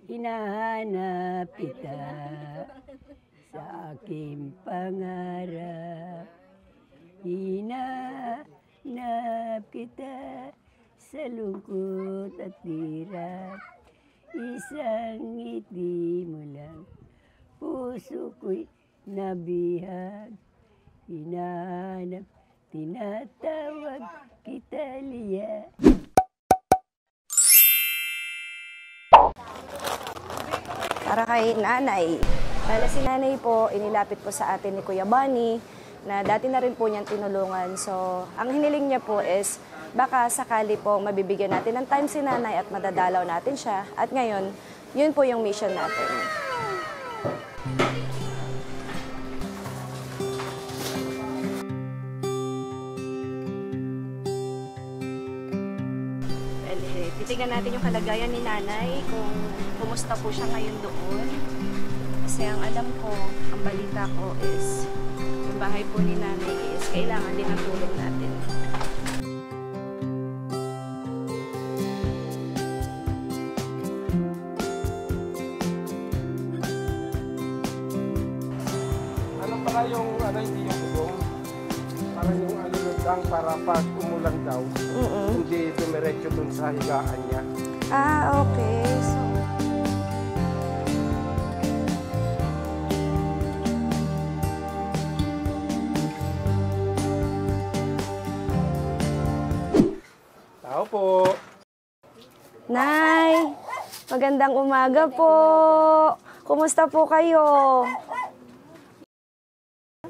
hinahanap kita sa aking pangarap. Hinahanap kita sa lungkot at hirap. Isang ngiti mo lang, puso ko'y nabihag. Hinahanap, tinatawag kita, Lia. Para kay nanay. Dahil si nanay po, inilapit po sa atin ni Kuya Bunny na dati na rin po niyang tinulungan. So, ang hiniling niya po is baka sakali po mabibigyan natin ng time si nanay at madadalaw natin siya. At ngayon, yun po yung mission natin. Titignan natin yung kalagayan ni nanay, kung kumusta po siya ngayon doon. Kasi ang alam ko, ang balita ko is, yung bahay po ni nanay is kailangan din ang tulong natin. Ano pala yung, hindi yung bubong? Parang yung lang para pag umulan daw, hindi dumiretso dun sa higaan niya. Ah, okay. So, tao po. Nay, magandang umaga po. Kumusta po kayo?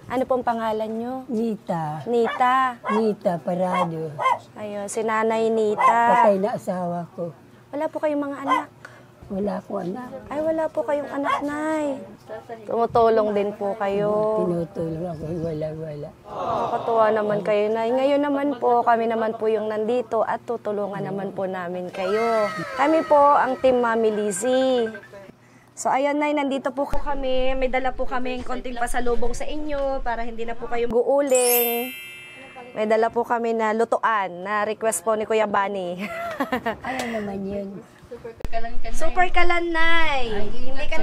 Ano pong pangalan nyo? Nita. Nita. Nita Parado. Ayun, si Nanay Nita. Patay na asawa ko. Wala po kayong mga anak? Wala ko anak. Ay, wala po kayong anak, Nay. Tumutulong din po kayo. Tinutulong ako. Wala. Nakakatuwa naman kayo, Nay. Ngayon naman po, kami naman po yung nandito at tutulungan naman po namin kayo. Kami po ang Team Mami Lizzie. So ayan, Nay, nandito po kami. May dala po kami konting pasalubong sa inyo para hindi na po kayo guuling. May dala po kami na lutuan na request po ni Kuya Bunny. Ano naman yun? Super kalan, Nay. Hindi ka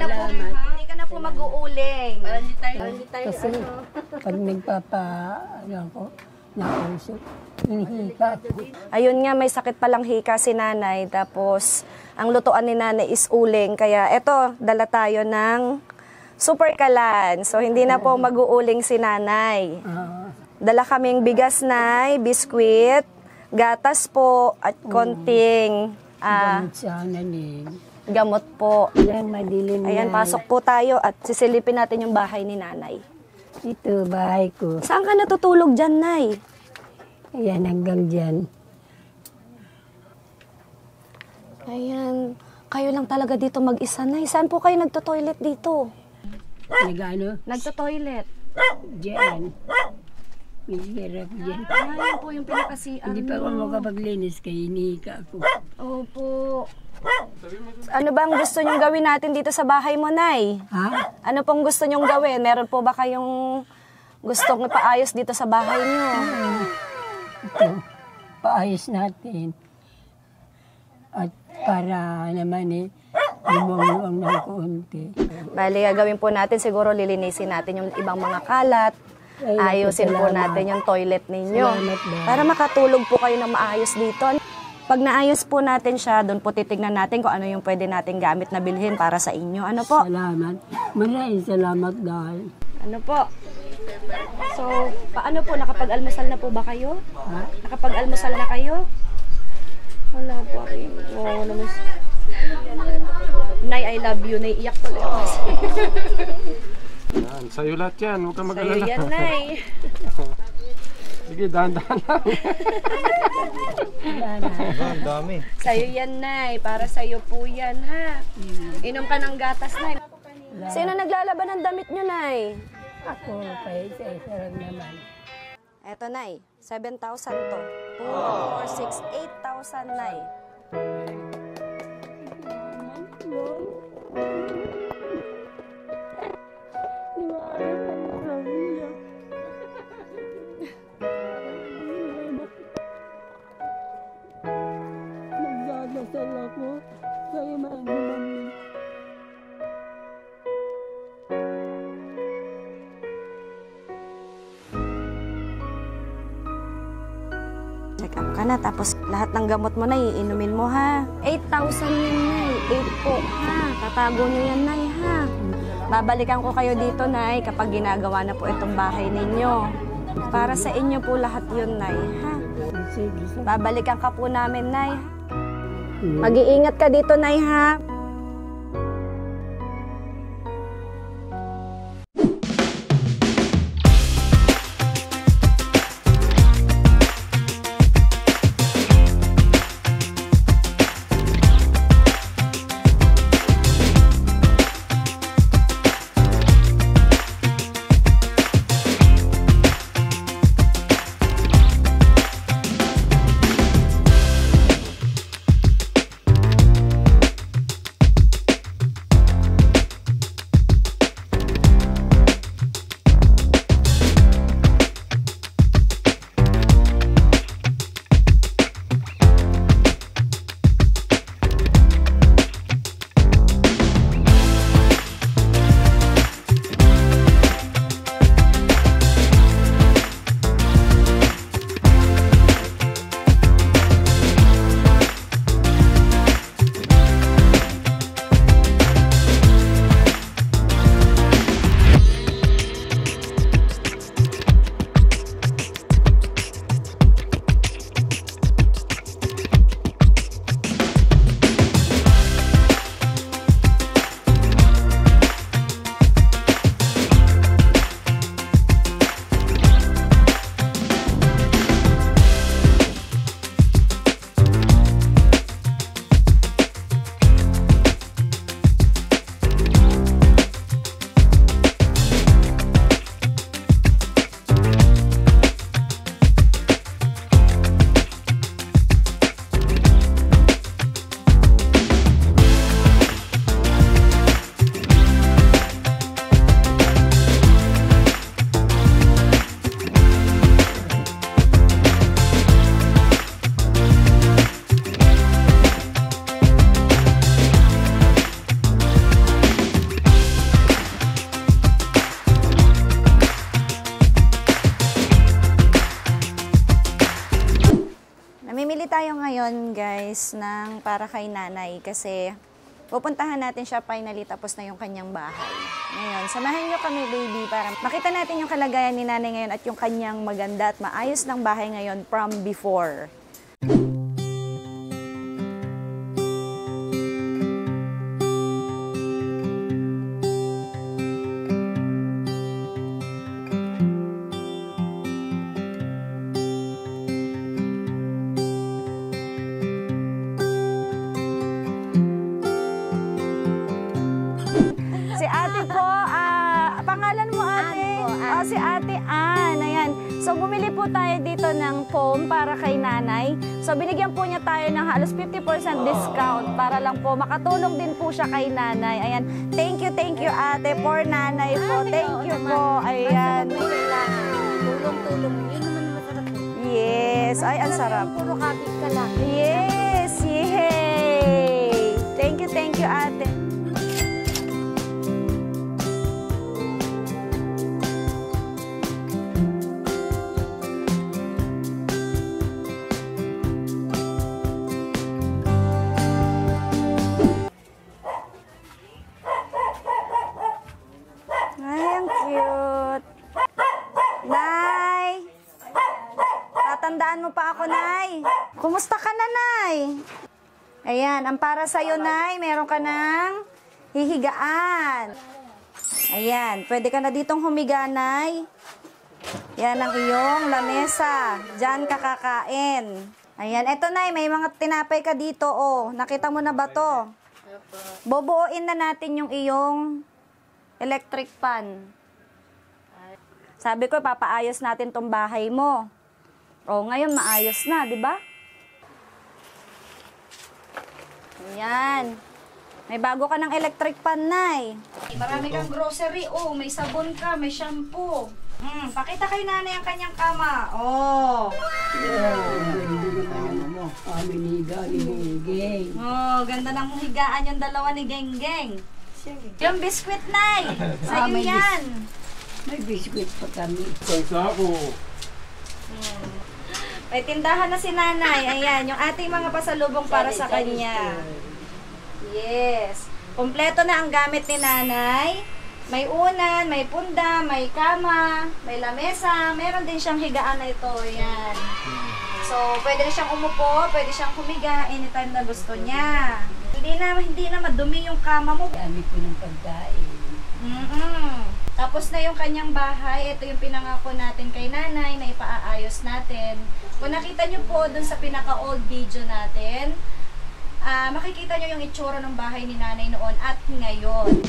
na po mag-uuling. Kasi pag ako, nakusok, hinihika ako. Ayun nga, may sakit palang hika si nanay. Tapos, ang lutuan ni nanay is uling. Kaya eto, dala tayo ng super kalan. So, hindi na po mag-uuling si nanay. Dala kaming bigas, Nay, biskwit, gatas po, at konting Gamot sana ni. gamot po. Walang madilim Ayan, na. pasok po tayo at sisilipin natin yung bahay ni nanay. Ito, bahay ko. Saan ka natutulog dyan, Nay? Ayan, hanggang dyan. Ayan, kayo lang talaga dito mag-isa, Nay. Saan po kayo nagto-toilet dito? Nagano? Nagto-toilet. Dyan. May hirap dyan. Ayan po yung pinakasian. Hindi pa ako makapaglinis kaya hinihika ako. Opo. Ano ba ang gusto nyong gawin natin dito sa bahay mo, Nay? Ha? Ano pong gusto nyong gawin? Meron po ba kayong gustong ipaayos dito sa bahay nyo? Ito, paayos natin. At para naman lumang ng konti. Bali, gagawin po natin, siguro lilinisin natin yung ibang mga kalat. Ayusin po natin yung toilet ninyo. Para makatulog po kayo na maayos dito. Pag naayos po natin siya, doon po titignan natin kung ano yung pwede nating gamit na bilhin para sa inyo. Ano po? Salamat. Maraming salamat dahil. Ano po? So, paano po? Nakapag-almusal na po ba kayo? Ha? Nakapag-almusal na kayo? Wala po. Wow, naman. Nay, I love you. Nay, iyak tuloy ako. Yan, sa'yo lahat yan. Huwag kang Sa'yo mag-alala. yan, Nay. Sige, dahan-dahan lang. Ang dami. Sa'yo yan, Nay. Para sa'yo po yan, ha? Inom ka ng gatas, Nay. Sino naglalaban ng damit nyo, Nay? Ako, pa isa-isa lang naman. Eto, Nay. 7,000 to. 2, 4, 6, 8,000, Nay. Nagdadasal ako sa'yo, Mami. ka na. Tapos lahat ng gamot mo na iinumin mo ha. 8,000 yun, Nay. 8 po ha. Tatago niyo yan, Nay ha. Babalikan ko kayo dito, Nay, kapag ginagawa na po itong bahay ninyo. Para sa inyo po lahat yun, Nay ha. Sige, sige. Babalikan ka po namin, Nay. Mag-iingat ka dito, Nay ha. Namimili tayo ngayon, guys, ng para kay nanay kasi pupuntahan natin siya finally tapos na yung kanyang bahay. Ngayon, samahan niyo kami, baby, para makita natin yung kalagayan ni nanay ngayon at yung kanyang maganda at maayos ng bahay ngayon from before. Si ate po, pangalan mo ate? Si ate Ann, ayan. So bumili po tayo dito ng foam para kay nanay. So binigyan po niya tayo ng halos 50% discount para lang po makatulong din po siya kay nanay. Ayan, thank you ate for nanay po. Thank you po, ayan. Tulong-tulong. Yun naman masarap. Yes, ay ang sarap. Puro kapit ka lang. Yes, yay! Thank you ate. Ay, ang cute. Nay! Tatandaan mo pa ako, Nay. Kumusta ka na, Nay? Ayan, ang para sa'yo, Nay, meron ka ng hihigaan. Ayan, pwede ka na ditong humiga, Nay. Yan ang iyong lamesa. Diyan ka kakain. Ayan, eto, Nay, may mga tinapay ka dito, oh. Nakita mo na ba to? Bobuoin na natin yung iyong electric pan. Sabi ko, papaayos natin tong bahay mo. O, ngayon maayos na, di ba? Ayan. May bago ka ng electric pan, Nay. Marami kang grocery. Oh, may sabon ka, may shampoo. Pakita kay nanay ang kanyang kama. Oh. Aminiga ni Genggeng. Oh, ganda ng higaan yung dalawa ni Genggeng. Yung biskwit, Nay. Sa'yo may yan. May biskuit pa kami. Isang sako. May tindahan na si nanay. Ayan, yung ating mga pasalubong para sa kanya. Yes. Kompleto na ang gamit ni nanay. May unan, may punda, may kama, may lamesa. Meron din siyang higaan na ito. Ayan. So, pwede na siyang umupo, pwede siyang humiga anytime na gusto niya. Hindi na madumi yung kama mo. Dami ko ng pagkain. Tapos na yung kanyang bahay. Ito yung pinangako natin kay nanay na ipaaayos natin. Kung nakita nyo po dun sa pinaka-old video natin, makikita nyo yung itsura ng bahay ni nanay noon at ngayon.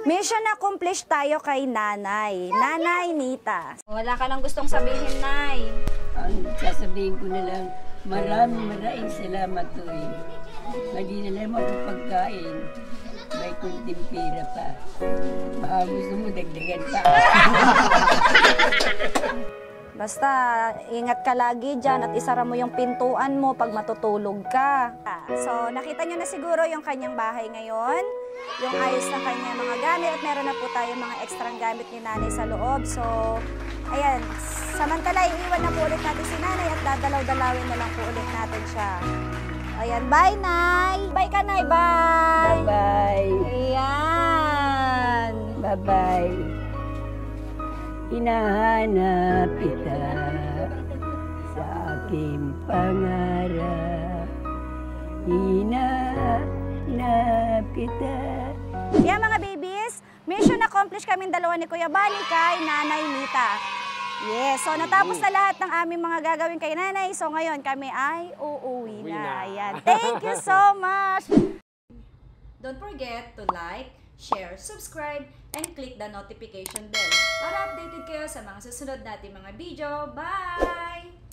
Mission accomplished tayo kay Nanay. Nanay Nita. Wala ka nang gustong sabihin, Nay. Ang sasabihin ko na lang, maraming salamat to eh. Hindi na lang pagkain. May kunting pera pa. Baka gusto mo dagdagan pa. Basta, ingat ka lagi dyan at isara mo yung pintuan mo pag matutulog ka. So, nakita nyo na siguro yung kanyang bahay ngayon. Yung ayos ng kanyang mga gamit at meron na po tayo mga ekstrang gamit ni nanay sa loob. So, ayan. Samantala, iiwan na po ulit natin si nanay at dadalaw-dalawin na lang po ulit natin siya. Ayan, bye, Nay! Bye ka, Nay! Bye! Bye-bye! Ayan! Bye-bye! Hinahanap kita sa aking pangarap. Hinahanap kita. Yan mga babies, mission accomplished kaming dalawa ni Kuya Bani kay Nanay Nita. Yes, so natapos na lahat ng aming mga gagawin kay Nanay. So ngayon kami ay uuwi na. Ayan. Thank you so much! Don't forget to like, share, subscribe, and click the notification bell para updated kayo sa mga susunod nating mga video. Bye!